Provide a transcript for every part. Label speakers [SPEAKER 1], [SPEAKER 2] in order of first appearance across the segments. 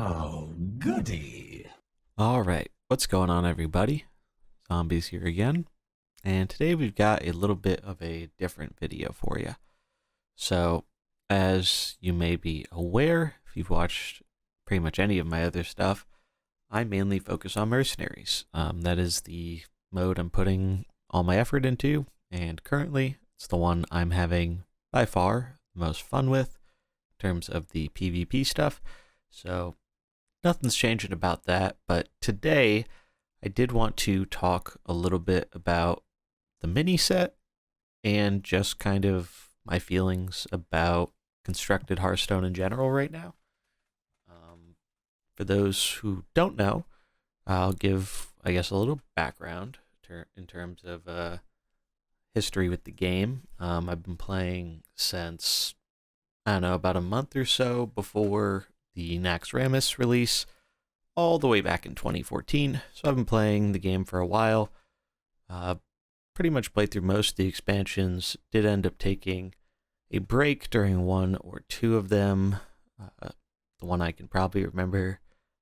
[SPEAKER 1] Oh, goody.
[SPEAKER 2] Alright, what's going on, everybody? Zombies here again, and today we've got a little bit of a different video for you. So, as you may be aware, if you've watched pretty much any of my other stuff, I mainly focus on Mercenaries. That is the mode I'm putting all my effort into, and currently it's the one I'm having by far the most fun with in terms of the PvP stuff. So, nothing's changing about that, but today I did want to talk a little bit about the mini set and just kind of my feelings about constructed Hearthstone in general right now. For those who don't know, I'll give, I guess, a little background in terms of history with the game. I've been playing since, I don't know, about a month or so before the Naxxramas release, all the way back in 2014. So I've been playing the game for a while. Pretty much played through most of the expansions. Did end up taking a break during one or two of them. The one I can probably remember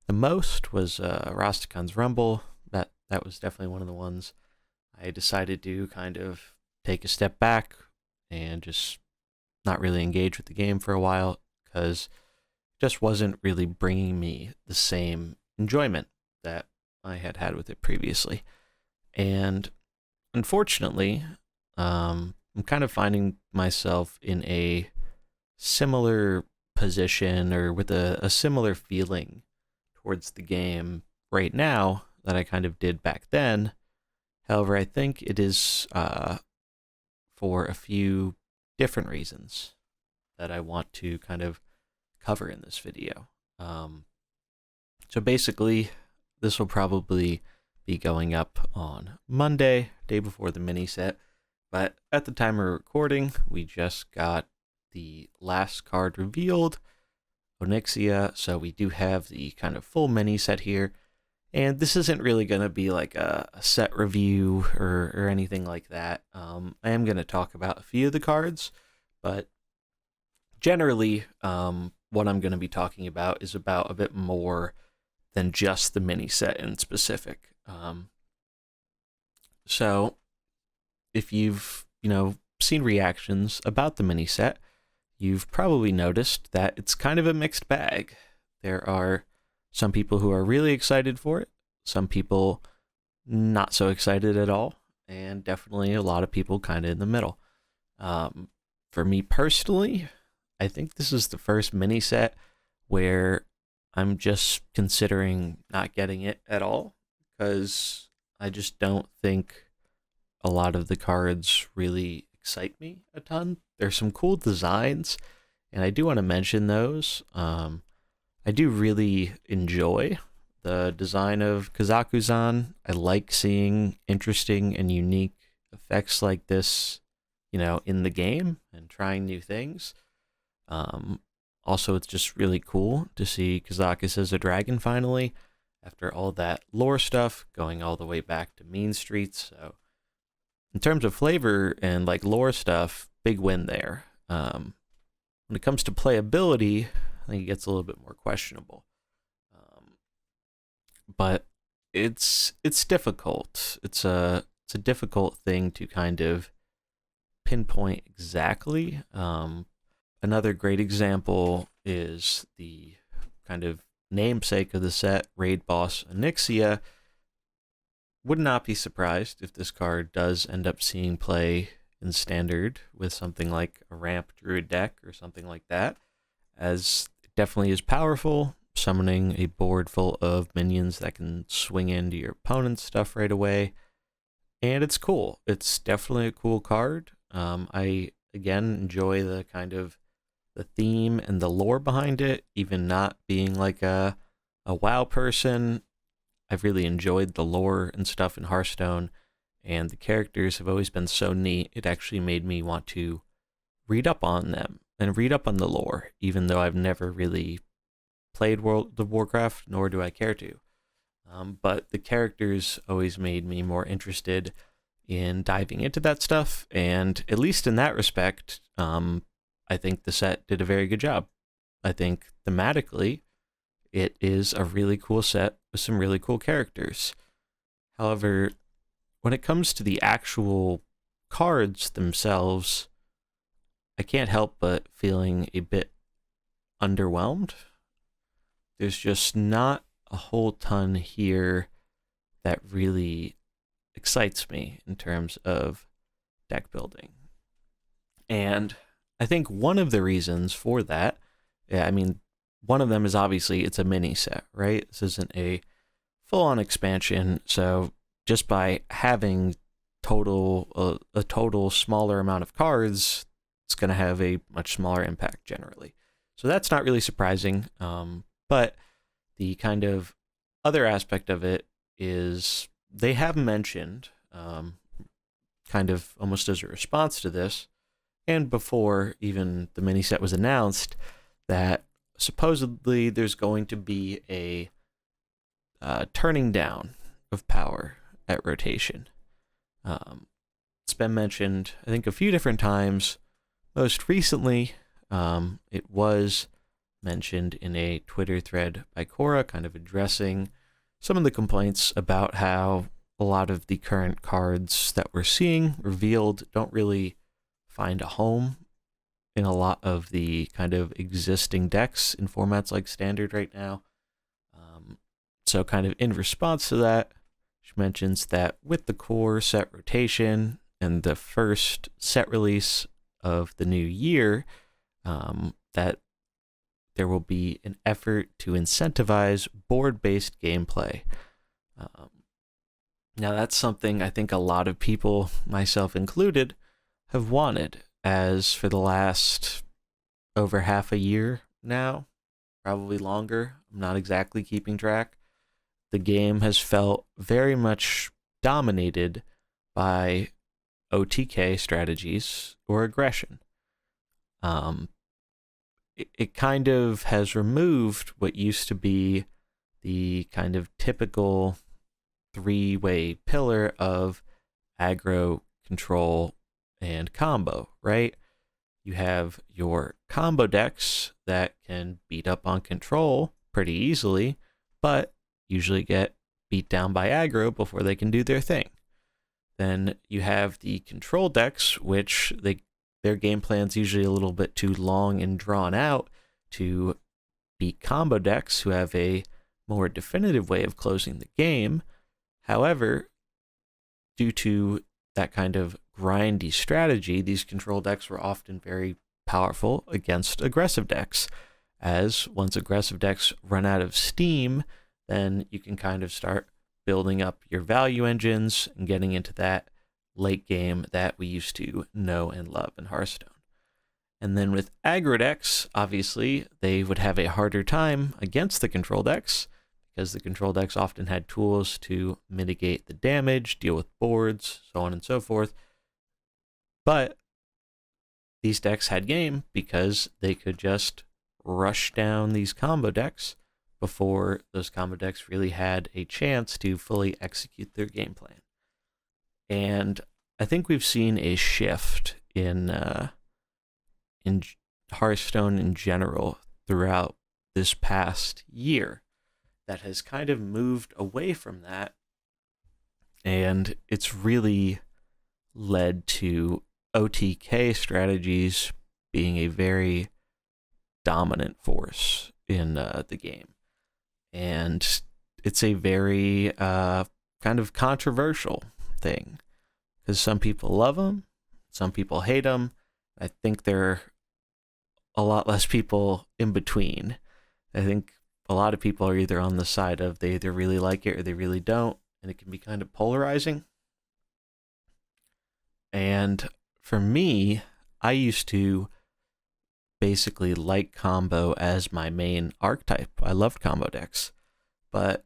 [SPEAKER 2] the most was Rastakan's Rumble. That was definitely one of the ones I decided to kind of take a step back and just not really engage with the game for a while because it just wasn't really bringing me the same enjoyment that I had had with it previously. And unfortunately, I'm kind of finding myself in a similar position or with a similar feeling towards the game right now that I kind of did back then. However, I think it is for a few different reasons that I want to kind of cover in this video. So basically, this will probably be going up on Monday, day before the mini set. But at the time of recording, we just got the last card revealed, Onyxia, so we do have the kind of full mini set here. And this isn't really going to be like a set review or anything like that. I am going to talk about a few of the cards, but generally, what I'm going to be talking about is about a bit more than just the mini set in specific. So, if you've seen reactions about the mini set, you've probably noticed that it's kind of a mixed bag. There are some people who are really excited for it, some people not so excited at all, and definitely a lot of people kind of in the middle. For me personally, I think this is the first mini set where I'm just considering not getting it at all because I just don't think a lot of the cards really excite me a ton. There's some cool designs, and I do want to mention those. I do really enjoy the design of Kazakusan. I like seeing interesting and unique effects like this, in the game and trying new things. Also, it's just really cool to see Kazakus as a dragon finally, after all that lore stuff going all the way back to Mean Streets. So, in terms of flavor and like lore stuff, big win there. When it comes to playability, I think it gets a little bit more questionable. But it's difficult. It's a difficult thing to kind of pinpoint exactly. Another great example is the kind of namesake of the set, Raid Boss Onyxia. Would not be surprised if this card does end up seeing play in Standard with something like a ramp druid deck or something like that, as it definitely is powerful, summoning a board full of minions that can swing into your opponent's stuff right away. And it's cool. It's definitely a cool card. I, again, enjoy the kind of the theme and the lore behind it, even not being like a WoW person. I've really enjoyed the lore and stuff in Hearthstone, and the characters have always been so neat. It actually made me want to read up on them and read up on the lore, even though I've never really played World of Warcraft, nor do I care to. But the characters always made me more interested in diving into that stuff, and at least in that respect, I think the set did a very good job. I think thematically, it is a really cool set with some really cool characters. However, when it comes to the actual cards themselves, I can't help but feeling a bit underwhelmed. There's just not a whole ton here that really excites me in terms of deck building. And I think one of the reasons for that, one of them is obviously it's a mini set, right? This isn't a full-on expansion, so just by having a total smaller amount of cards, it's going to have a much smaller impact generally. So that's not really surprising, but the kind of other aspect of it is they have mentioned, kind of almost as a response to this, and before even the mini set was announced, that supposedly there's going to be a turning down of power at rotation. It's been mentioned, I think, a few different times. Most recently, it was mentioned in a Twitter thread by Cora, kind of addressing some of the complaints about how a lot of the current cards that we're seeing revealed don't really find a home in a lot of the kind of existing decks in formats like Standard right now. So kind of in response to that, she mentions that with the core set rotation and the first set release of the new year, that there will be an effort to incentivize board-based gameplay. Now that's something I think a lot of people, myself included, have wanted, as for the last over half a year now, probably longer, I'm not exactly keeping track, the game has felt very much dominated by OTK strategies or aggression. It kind of has removed what used to be the kind of typical three-way pillar of aggro, control, and combo, right? You have your combo decks that can beat up on control pretty easily, but usually get beat down by aggro before they can do their thing. Then you have the control decks, which their game plan's usually a little bit too long and drawn out to beat combo decks who have a more definitive way of closing the game. However, due to that kind of grindy strategy, these control decks were often very powerful against aggressive decks, as once aggressive decks run out of steam, then you can kind of start building up your value engines and getting into that late game that we used to know and love in Hearthstone. And then with aggro decks, obviously, they would have a harder time against the control decks, because the control decks often had tools to mitigate the damage, deal with boards, so on and so forth. But these decks had game because they could just rush down these combo decks before those combo decks really had a chance to fully execute their game plan. And I think we've seen a shift in Hearthstone in general throughout this past year that has kind of moved away from that, and it's really led to OTK strategies being a very dominant force in the game. And it's a very kind of controversial thing, because some people love them, some people hate them. I think there are a lot less people in between. I think a lot of people are either on the side of they either really like it or they really don't, and it can be kind of polarizing. And for me, I used to basically like combo as my main archetype. I loved combo decks, but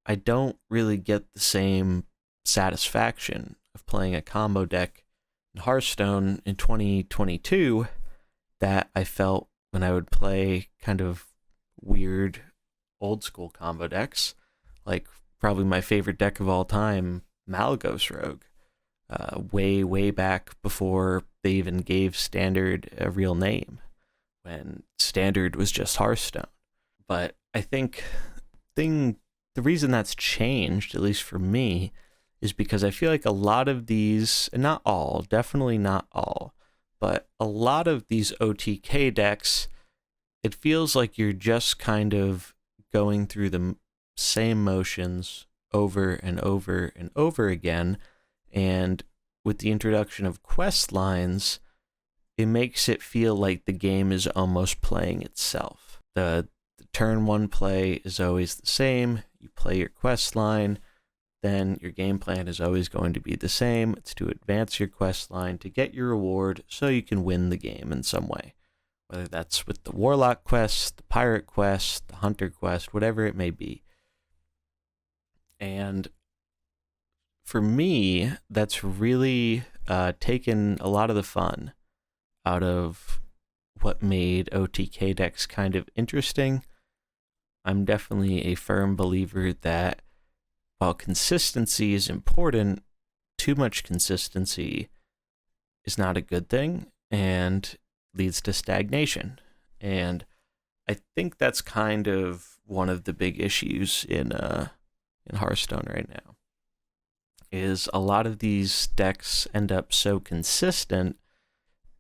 [SPEAKER 2] I don't really get the same satisfaction of playing a combo deck in Hearthstone in 2022 that I felt when I would play kind of weird old school combo decks, like probably my favorite deck of all time, Malygos Rogue, way back before they even gave Standard a real name, when Standard was just Hearthstone. But I think the reason that's changed, at least for me, is because I feel like a lot of these, and not all, definitely not all, but a lot of these OTK decks, it feels like you're just kind of going through the same motions over and over and over again. And with the introduction of quest lines, it makes it feel like the game is almost playing itself. The turn one play is always the same. You play your quest line, then your game plan is always going to be the same. It's to advance your quest line to get your reward so you can win the game in some way. Whether that's with the Warlock quest, the Pirate quest, the Hunter quest, whatever it may be. And for me, that's really taken a lot of the fun out of what made OTK decks kind of interesting. I'm definitely a firm believer that while consistency is important, too much consistency is not a good thing and leads to stagnation. And I think that's kind of one of the big issues in Hearthstone right now. Is a lot of these decks end up so consistent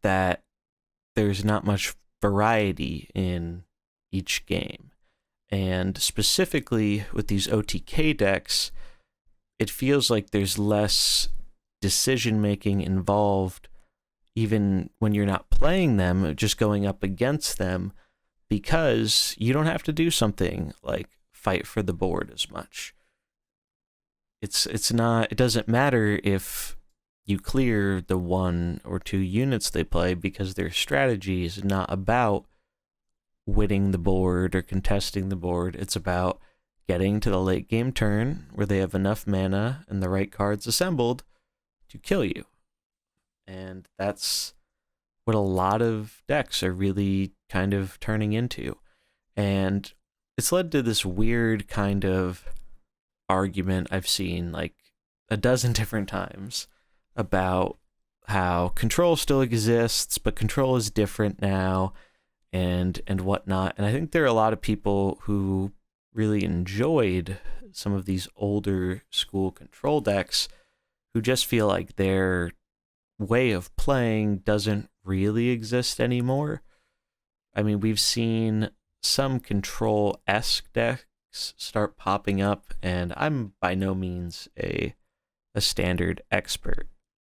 [SPEAKER 2] that there's not much variety in each game. And specifically with these OTK decks, it feels like there's less decision making involved even when you're not playing them, just going up against them, because you don't have to do something like fight for the board as much. It doesn't matter if you clear the 1 or 2 units they play, because their strategy is not about winning the board or contesting the board. It's about getting to the late game turn where they have enough mana and the right cards assembled to kill you. And that's what a lot of decks are really kind of turning into. And it's led to this weird kind of argument I've seen like a dozen different times about how control still exists, but control is different now, and whatnot. And I think there are a lot of people who really enjoyed some of these older school control decks who just feel like their way of playing doesn't really exist anymore. I mean, we've seen some control-esque decks start popping up, and I'm by no means a standard expert,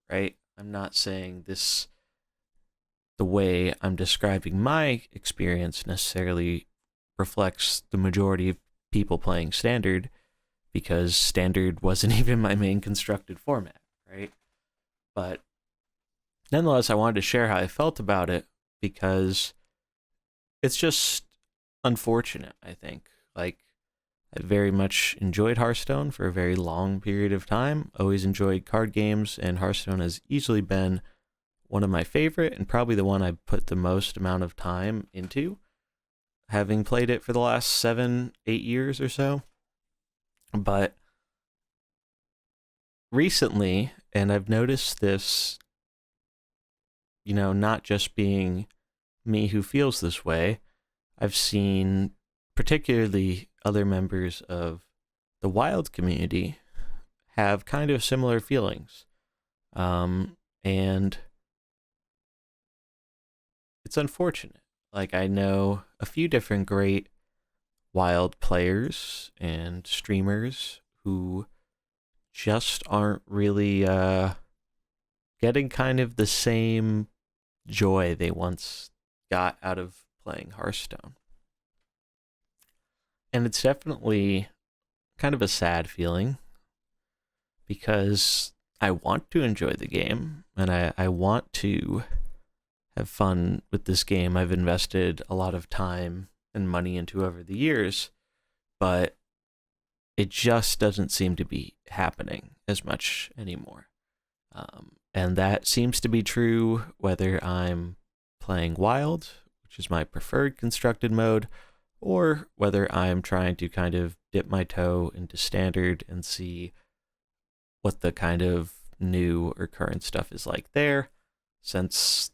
[SPEAKER 2] right? I'm not saying the way I'm describing my experience necessarily reflects the majority of people playing standard, because standard wasn't even my main constructed format, right? But nonetheless, I wanted to share how I felt about it, because it's just unfortunate, I think. Like, I very much enjoyed Hearthstone for a very long period of time, always enjoyed card games, and Hearthstone has easily been one of my favorite, and probably the one I put the most amount of time into, having played it for the last 7-8 years or so. But recently, and I've noticed this, not just being me who feels this way, I've seen particularly other members of the Wild community have kind of similar feelings. And it's unfortunate. Like, I know a few different great Wild players and streamers who just aren't really getting kind of the same joy they once got out of playing Hearthstone. And it's definitely kind of a sad feeling, because I want to enjoy the game, and I want to have fun with this game I've invested a lot of time and money into over the years, but it just doesn't seem to be happening as much anymore. And that seems to be true whether I'm playing Wild, which is my preferred constructed mode, or whether I'm trying to kind of dip my toe into standard and see what the kind of new or current stuff is like there, since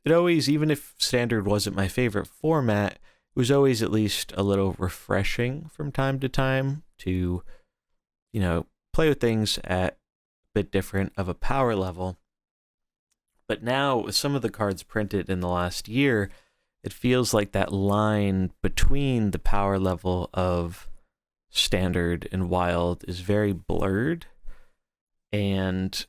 [SPEAKER 2] it always, even if standard wasn't my favorite format, was always at least a little refreshing from time to time to, play with things at a bit different of a power level. But now, with some of the cards printed in the last year, it feels like that line between the power level of standard and wild is very blurred. And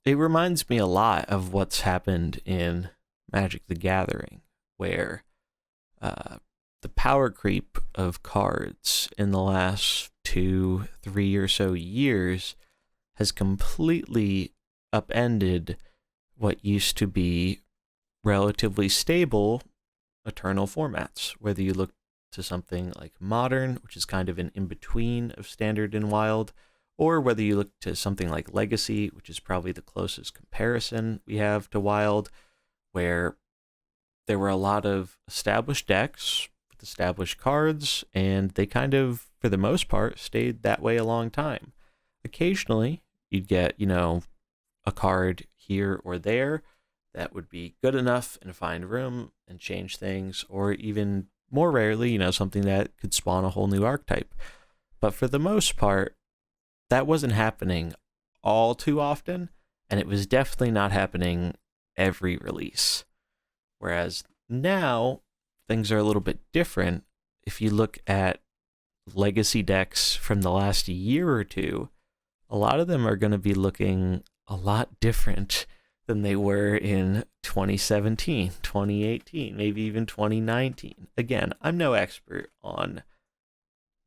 [SPEAKER 2] it reminds me a lot of what's happened in Magic the Gathering, where the power creep of cards in the last 2-3 or so years has completely upended what used to be relatively stable eternal formats. Whether you look to something like Modern, which is kind of an in-between of Standard and Wild, or whether you look to something like Legacy, which is probably the closest comparison we have to Wild, where there were a lot of established decks with established cards, and they kind of, for the most part, stayed that way a long time. Occasionally, you'd get, a card here or there that would be good enough and find room and change things, or even more rarely, something that could spawn a whole new archetype. But for the most part, that wasn't happening all too often, and it was definitely not happening every release. Whereas now, things are a little bit different. If you look at legacy decks from the last year or two, a lot of them are going to be looking a lot different than they were in 2017, 2018, maybe even 2019. Again, I'm no expert on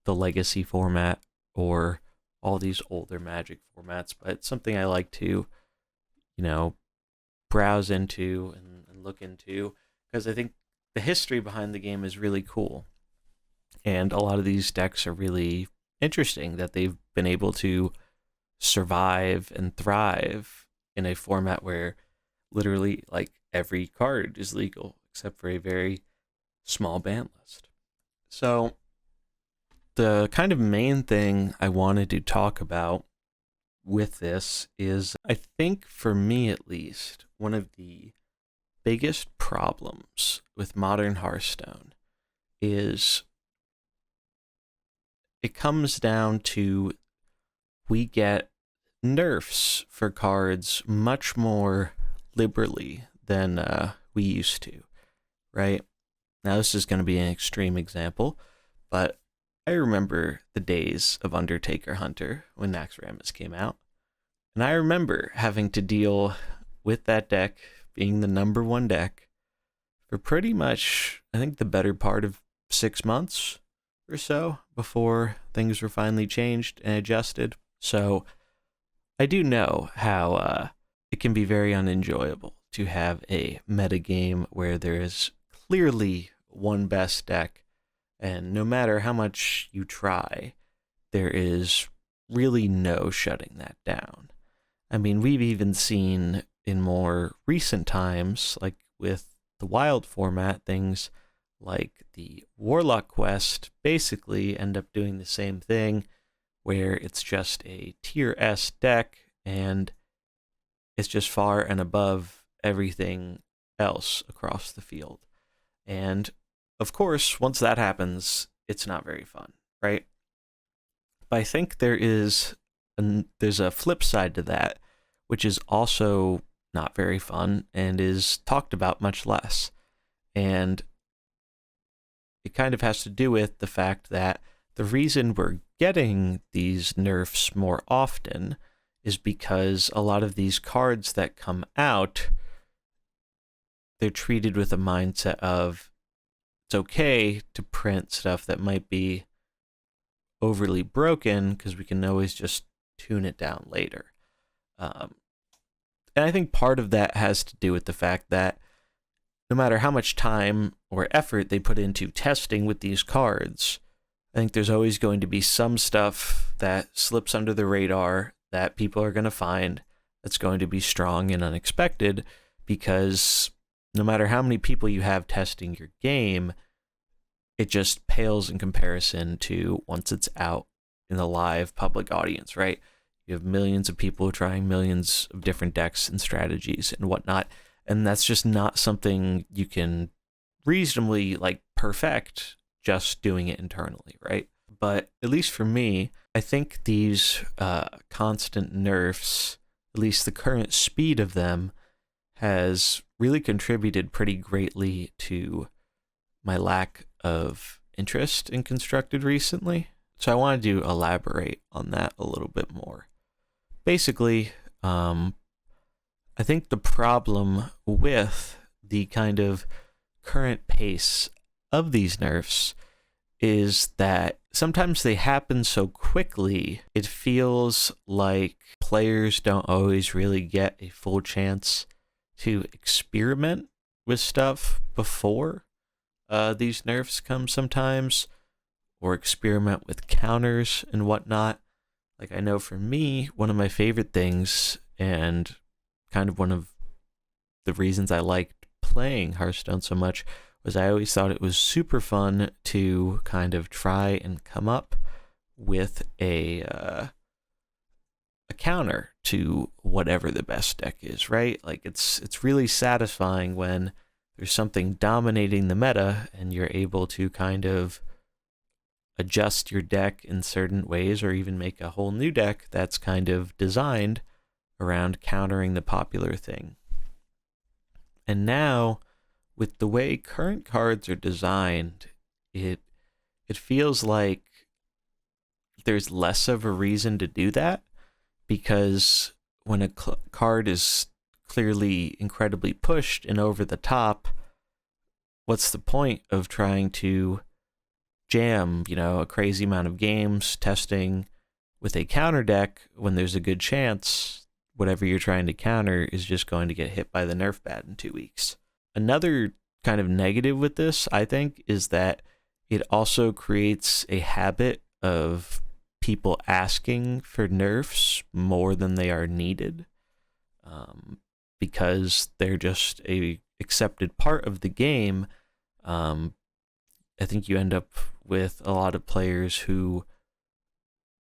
[SPEAKER 2] the legacy format or all these older Magic formats, but it's something I like to, browse into and look into, because I think the history behind the game is really cool. And a lot of these decks are really interesting that they've been able to survive and thrive in a format where literally like every card is legal except for a very small ban list. So the kind of main thing I wanted to talk about with this is, I think for me at least, one of the biggest problems with modern Hearthstone is it comes down to we get nerfs for cards much more liberally than we used to, right? Now, this is going to be an extreme example, but I remember the days of Undertaker Hunter when Naxxramas came out, and I remember having to deal with that deck being the number one deck for pretty much, I think, the better part of 6 months or so before things were finally changed and adjusted. So I do know how it can be very unenjoyable to have a metagame where there is clearly one best deck, and no matter how much you try, there is really no shutting that down. I mean, we've even seen in more recent times, like with the Wild format, things like the Warlock quest basically end up doing the same thing, where it's just a tier S deck, and it's just far and above everything else across the field. And of course, once that happens, it's not very fun, right? But I think there's a flip side to that, which is also not very fun and is talked about much less. And it kind of has to do with the fact that the reason we're getting these nerfs more often is because a lot of these cards that come out, they're treated with a mindset of it's okay to print stuff that might be overly broken because we can always just tune it down later. And I think part of that has to do with the fact that no matter how much time or effort they put into testing with these cards, I think there's always going to be some stuff that slips under the radar that people are going to find that's going to be strong and unexpected, because no matter how many people you have testing your game, it just pales in comparison to once it's out in the live public audience, right? You have millions of people trying millions of different decks and strategies and whatnot, and that's just not something you can reasonably like perfect just doing it internally, right? But at least for me, I think these constant nerfs, at least the current speed of them, has really contributed pretty greatly to my lack of interest in Constructed recently. So I wanted to elaborate on that a little bit more. Basically, I think the problem with the kind of current pace of these nerfs is that sometimes they happen so quickly, it feels like players don't always really get a full chance to experiment with stuff before these nerfs come sometimes, or experiment with counters and whatnot. Like, I know for me, one of my favorite things, and kind of one of the reasons I liked playing Hearthstone so much, was I always thought it was super fun to kind of try and come up with a counter to whatever the best deck is, right? Like, it's really satisfying when there's something dominating the meta and you're able to kind of adjust your deck in certain ways, or even make a whole new deck that's kind of designed around countering the popular thing. And now, with the way current cards are designed, it feels like there's less of a reason to do that, because when a card is clearly incredibly pushed and over the top, what's the point of trying to jam, a crazy amount of games testing with a counter deck when there's a good chance whatever you're trying to counter is just going to get hit by the Nerf bat in 2 weeks? Another kind of negative with this, I think, is that it also creates a habit of people asking for nerfs more than they are needed, because they're just a accepted part of the game. I think you end up with a lot of players who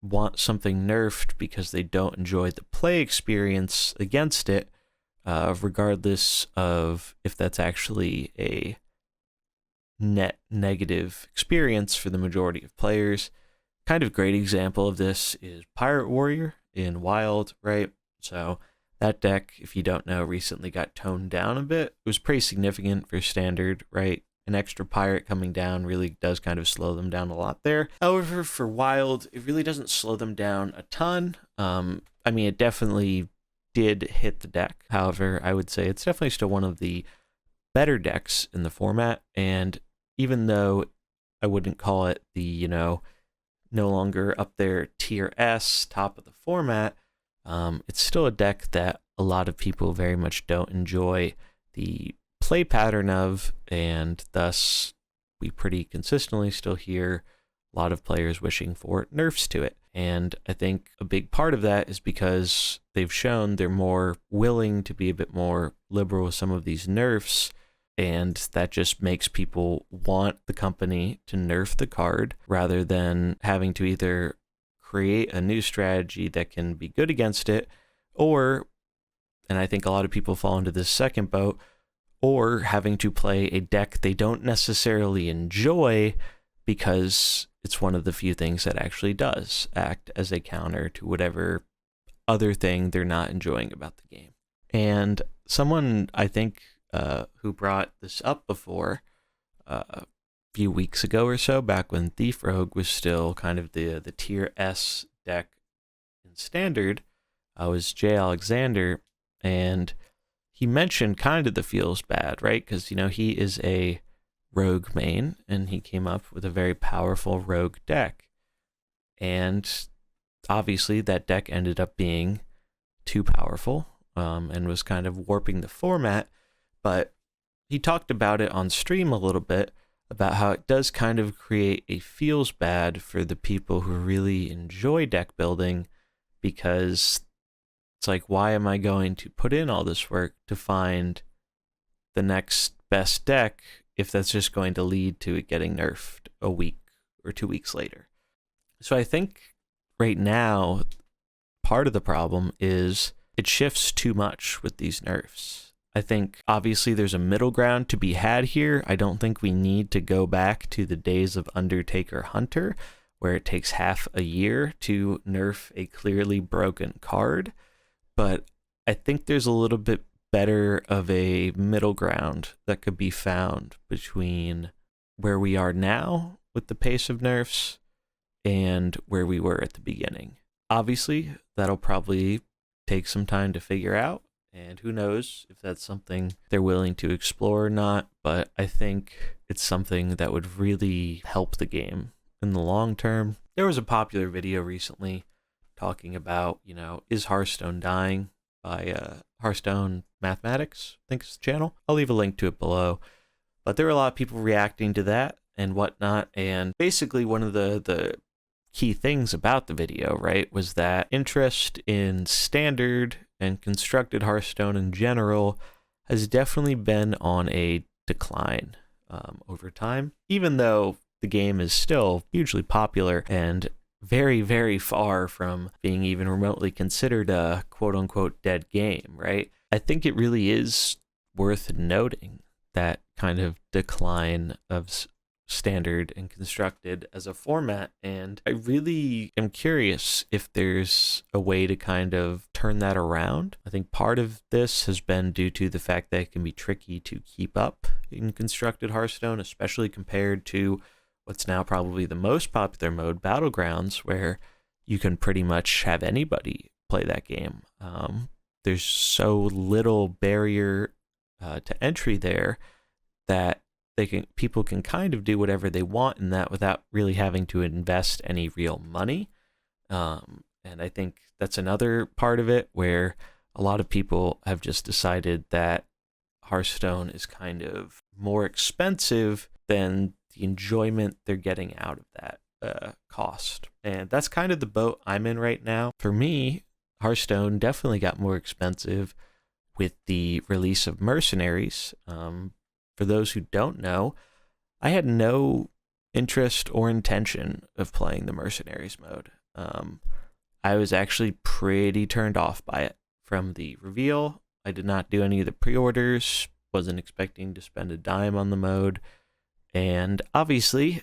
[SPEAKER 2] want something nerfed because they don't enjoy the play experience against it, regardless of if that's actually a net negative experience for the majority of players. Kind of great example of this is Pirate Warrior in Wild, right? So that deck, if you don't know, recently got toned down a bit. It was pretty significant for Standard, right? An extra pirate coming down really does kind of slow them down a lot there. However, for Wild, it really doesn't slow them down a ton. I mean, it definitely did hit the deck. However, I would say it's definitely still one of the better decks in the format. And even though I wouldn't call it the, no longer up there tier S, top of the format, it's still a deck that a lot of people very much don't enjoy the play pattern of, and thus we pretty consistently still hear a lot of players wishing for nerfs to it. And I think a big part of that is because they've shown they're more willing to be a bit more liberal with some of these nerfs, and that just makes people want the company to nerf the card rather than having to either create a new strategy that can be good against it, or, and I think a lot of people fall into this second boat, or having to play a deck they don't necessarily enjoy because it's one of the few things that actually does act as a counter to whatever other thing they're not enjoying about the game. And someone, I think, who brought this up before, a few weeks ago or so, back when Thief Rogue was still kind of the tier S deck in Standard, was Jay Alexander, and he mentioned kind of the feels bad, right? Because, he is a rogue main, and he came up with a very powerful rogue deck. And obviously that deck ended up being too powerful, and was kind of warping the format. But he talked about it on stream a little bit, about how it does kind of create a feels bad for the people who really enjoy deck building, because it's like, why am I going to put in all this work to find the next best deck if that's just going to lead to it getting nerfed a week or 2 weeks later? So I think right now, part of the problem is it shifts too much with these nerfs. I think obviously there's a middle ground to be had here. I don't think we need to go back to the days of Undertaker Hunter, where it takes half a year to nerf a clearly broken card. But I think there's a little bit better of a middle ground that could be found between where we are now with the pace of nerfs and where we were at the beginning. Obviously, that'll probably take some time to figure out, and who knows if that's something they're willing to explore or not, but I think it's something that would really help the game in the long term. There was a popular video recently talking about, is Hearthstone dying, by Hearthstone Mathematics, I think is the channel. I'll leave a link to it below. But there were a lot of people reacting to that and whatnot, and basically one of the key things about the video, right, was that interest in standard and constructed Hearthstone in general has definitely been on a decline over time, even though the game is still hugely popular and very, very far from being even remotely considered a quote-unquote dead game, right? I think it really is worth noting that kind of decline of standard and constructed as a format, and I really am curious if there's a way to kind of turn that around. I think part of this has been due to the fact that it can be tricky to keep up in constructed Hearthstone, especially compared to what's now probably the most popular mode, Battlegrounds, where you can pretty much have anybody play that game. There's so little barrier to entry there that people can kind of do whatever they want in that without really having to invest any real money. And I think that's another part of it where a lot of people have just decided that Hearthstone is kind of more expensive than the enjoyment they're getting out of that cost. And that's kind of the boat I'm in right now. For me, Hearthstone definitely got more expensive with the release of Mercenaries. For those who don't know, I had no interest or intention of playing the Mercenaries mode. I was actually pretty turned off by it. From the reveal, I did not do any of the pre-orders, wasn't expecting to spend a dime on the mode, and obviously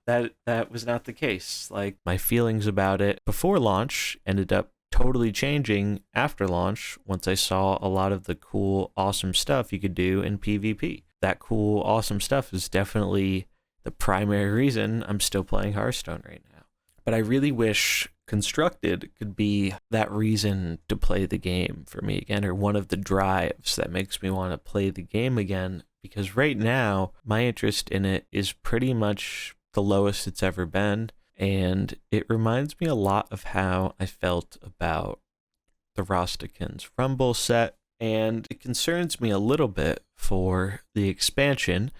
[SPEAKER 2] that was not the case. Like, my feelings about it before launch ended up totally changing after launch once I saw a lot of the cool, awesome stuff you could do in PvP. That cool, awesome stuff is definitely the primary reason I'm still playing Hearthstone right now. But I really wish Constructed could be that reason to play the game for me again, or one of the drives that makes me want to play the game again, because right now my interest in it is pretty much the lowest it's ever been. And it reminds me a lot of how I felt about the Rostakin's Rumble set, and it concerns me a little bit for the expansion,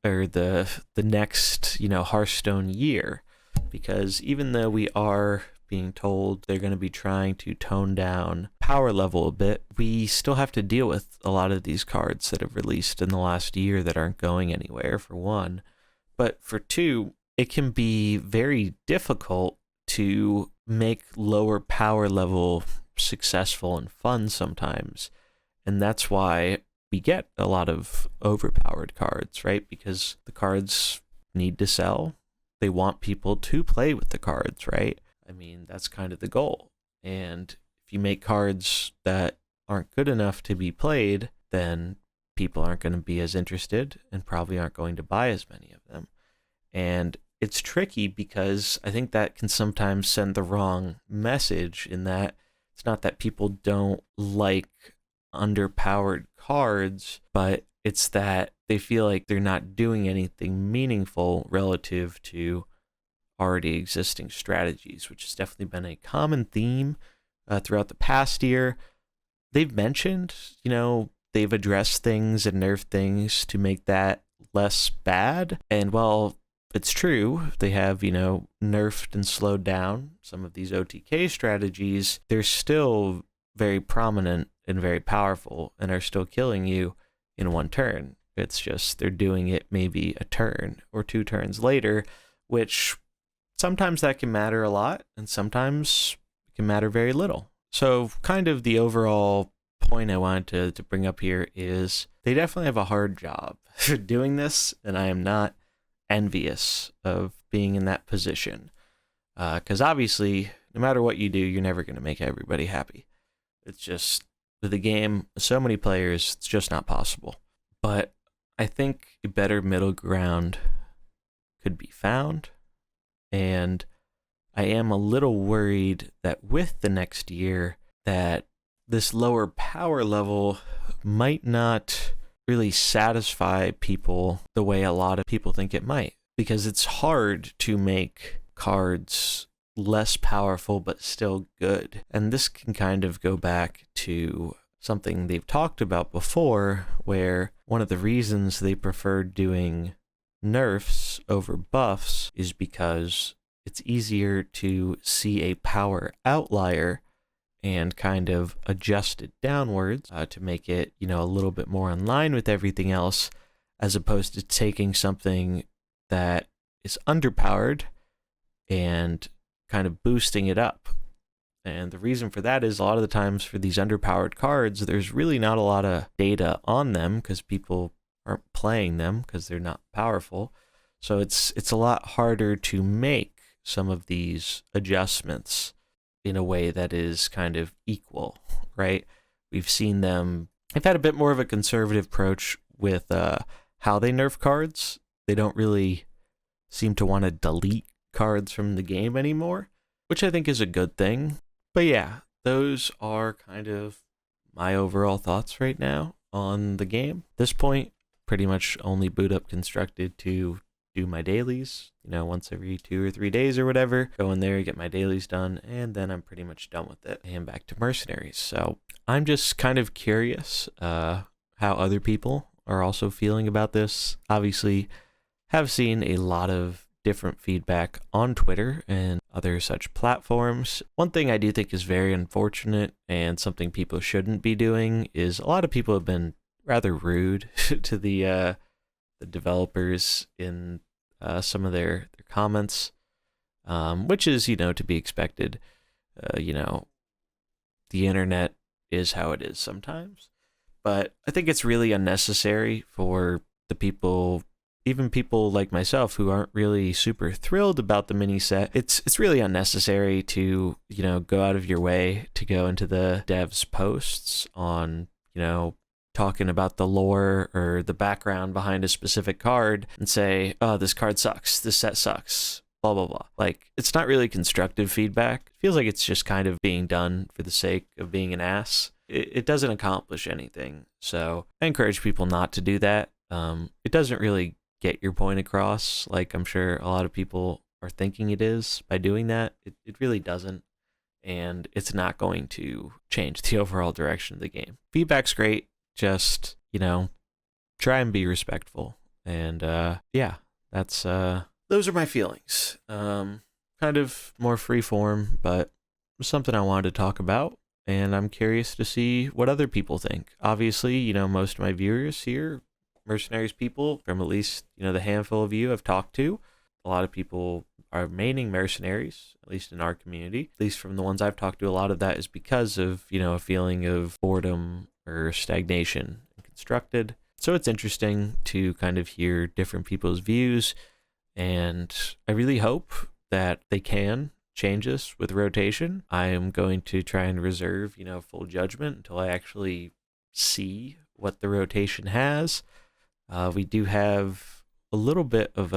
[SPEAKER 2] or the next Hearthstone year, because even though we are being told they're going to be trying to tone down power level a bit, we still have to deal with a lot of these cards that have released in the last year that aren't going anywhere, for one. But for two, it can be very difficult to make lower power level successful and fun sometimes. And that's why we get a lot of overpowered cards, right? Because the cards need to sell. They want people to play with the cards, right? I mean, that's kind of the goal. And if you make cards that aren't good enough to be played, then people aren't going to be as interested and probably aren't going to buy as many of them. And it's tricky because I think that can sometimes send the wrong message, in that it's not that people don't like underpowered cards, but it's that they feel like they're not doing anything meaningful relative to already existing strategies, which has definitely been a common theme throughout the past year. They've mentioned, they've addressed things and nerfed things to make that less bad. And while it's true, they have, nerfed and slowed down some of these OTK strategies, they're still very prominent and very powerful and are still killing you in one turn. It's just they're doing it maybe a turn or two turns later, which sometimes that can matter a lot and sometimes it can matter very little. So kind of the overall point I wanted to bring up here is they definitely have a hard job doing this, and I am not envious of being in that position. Because obviously, no matter what you do, you're never going to make everybody happy. It's just, with the game, so many players, it's just not possible. But I think a better middle ground could be found, and I am a little worried that with the next year, that this lower power level might not really satisfy people the way a lot of people think it might, because it's hard to make cards less powerful but still good. And this can kind of go back to something they've talked about before, where one of the reasons they preferred doing nerfs over buffs is because it's easier to see a power outlier and kind of adjust it downwards to make it, a little bit more in line with everything else, as opposed to taking something that is underpowered and kind of boosting it up. And the reason for that is a lot of the times for these underpowered cards, there's really not a lot of data on them because people aren't playing them because they're not powerful. So it's a lot harder to make some of these adjustments in a way that is kind of equal, right? We've seen them, they've had a bit more of a conservative approach with how they nerf cards. They don't really seem to want to delete cards from the game anymore, which I think is a good thing. But yeah, those are kind of my overall thoughts right now on the game. At this point, pretty much only boot up Constructed to do my dailies, once every 2 or 3 days or whatever. Go in there, get my dailies done, and then I'm pretty much done with it and back to Mercenaries. So I'm just kind of curious how other people are also feeling about this. Obviously, have seen a lot of different feedback on Twitter and other such platforms. One thing I do think is very unfortunate and something people shouldn't be doing is a lot of people have been rather rude to the developers in some of their comments, which is, to be expected. The internet is how it is sometimes. But I think it's really unnecessary for the people, even people like myself who aren't really super thrilled about the mini set. It's really unnecessary to, go out of your way to go into the devs' posts on, talking about the lore or the background behind a specific card and say, oh, this card sucks, this set sucks, blah, blah, blah. Like, it's not really constructive feedback. It feels like it's just kind of being done for the sake of being an ass. It doesn't accomplish anything. So I encourage people not to do that. It doesn't really get your point across like I'm sure a lot of people are thinking it is by doing that. It really doesn't. And it's not going to change the overall direction of the game. Feedback's great. Just, try and be respectful. And yeah, that's those are my feelings. Kind of more free form, but something I wanted to talk about. And I'm curious to see what other people think. Obviously, most of my viewers here, Mercenaries people, from at least, the handful of you I've talked to. A lot of people are maining Mercenaries, at least in our community. At least from the ones I've talked to, a lot of that is because of, a feeling of boredom or stagnation in Constructed. So it's interesting to kind of hear different people's views, and I really hope that they can change this with rotation. I am going to try and reserve, full judgment until I actually see what the rotation has. We do have a little bit of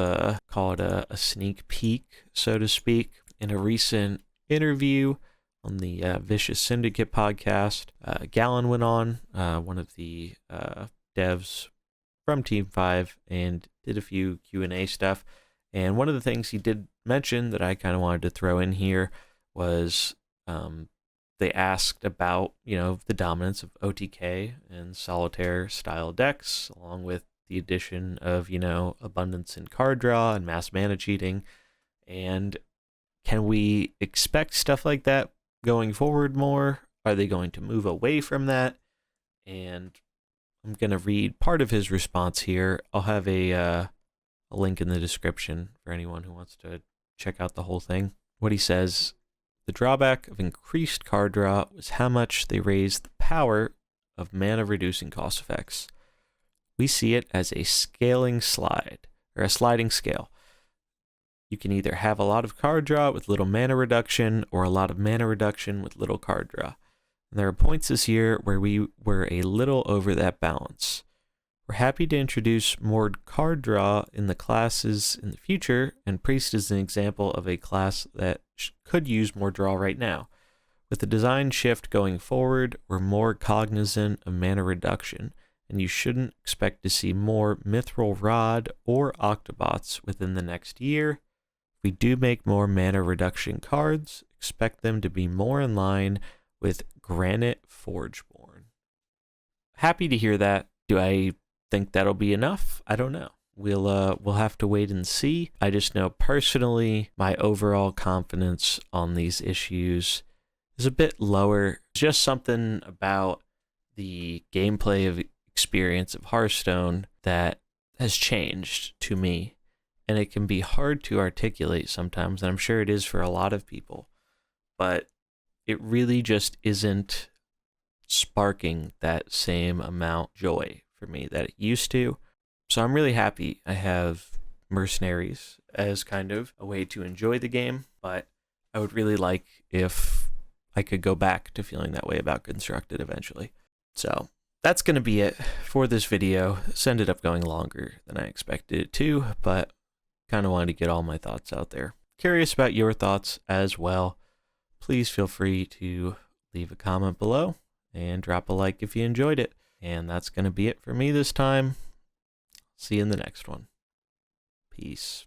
[SPEAKER 2] call it a sneak peek, so to speak, in a recent interview on the Vicious Syndicate podcast. Gallon went on, one of the devs from Team 5, and did a few Q&A stuff. And one of the things he did mention that I kind of wanted to throw in here was they asked about, the dominance of OTK and solitaire style decks, along with the addition of, abundance in card draw and mass mana cheating. And can we expect stuff like that going forward more? Are they going to move away from that? And I'm going to read part of his response here. I'll have a link in the description for anyone who wants to check out the whole thing. What he says: the drawback of increased card draw was how much they raised the power of mana reducing cost effects. We see it as a scaling slide, or a sliding scale. You can either have a lot of card draw with little mana reduction, or a lot of mana reduction with little card draw. And there are points this year where we were a little over that balance. We're happy to introduce more card draw in the classes in the future, and Priest is an example of a class that could use more draw right now. With the design shift going forward, we're more cognizant of mana reduction, and you shouldn't expect to see more Mithril Rod or Octobots within the next year. If we do make more mana reduction cards, expect them to be more in line with Granite Forgeborn. Happy to hear that. Do I think that'll be enough? I don't know. We'll have to wait and see. I just know personally my overall confidence on these issues is a bit lower. Just something about the gameplay experience of Hearthstone that has changed to me, and it can be hard to articulate sometimes, and I'm sure it is for a lot of people, but it really just isn't sparking that same amount of joy for me that it used to. So I'm really happy I have Mercenaries as kind of a way to enjoy the game, but I would really like if I could go back to feeling that way about Constructed eventually. So that's going to be it for this video. This ended up going longer than I expected it to, but kind of wanted to get all my thoughts out there. Curious about your thoughts as well. Please feel free to leave a comment below and drop a like if you enjoyed it. And that's going to be it for me this time. See you in the next one. Peace.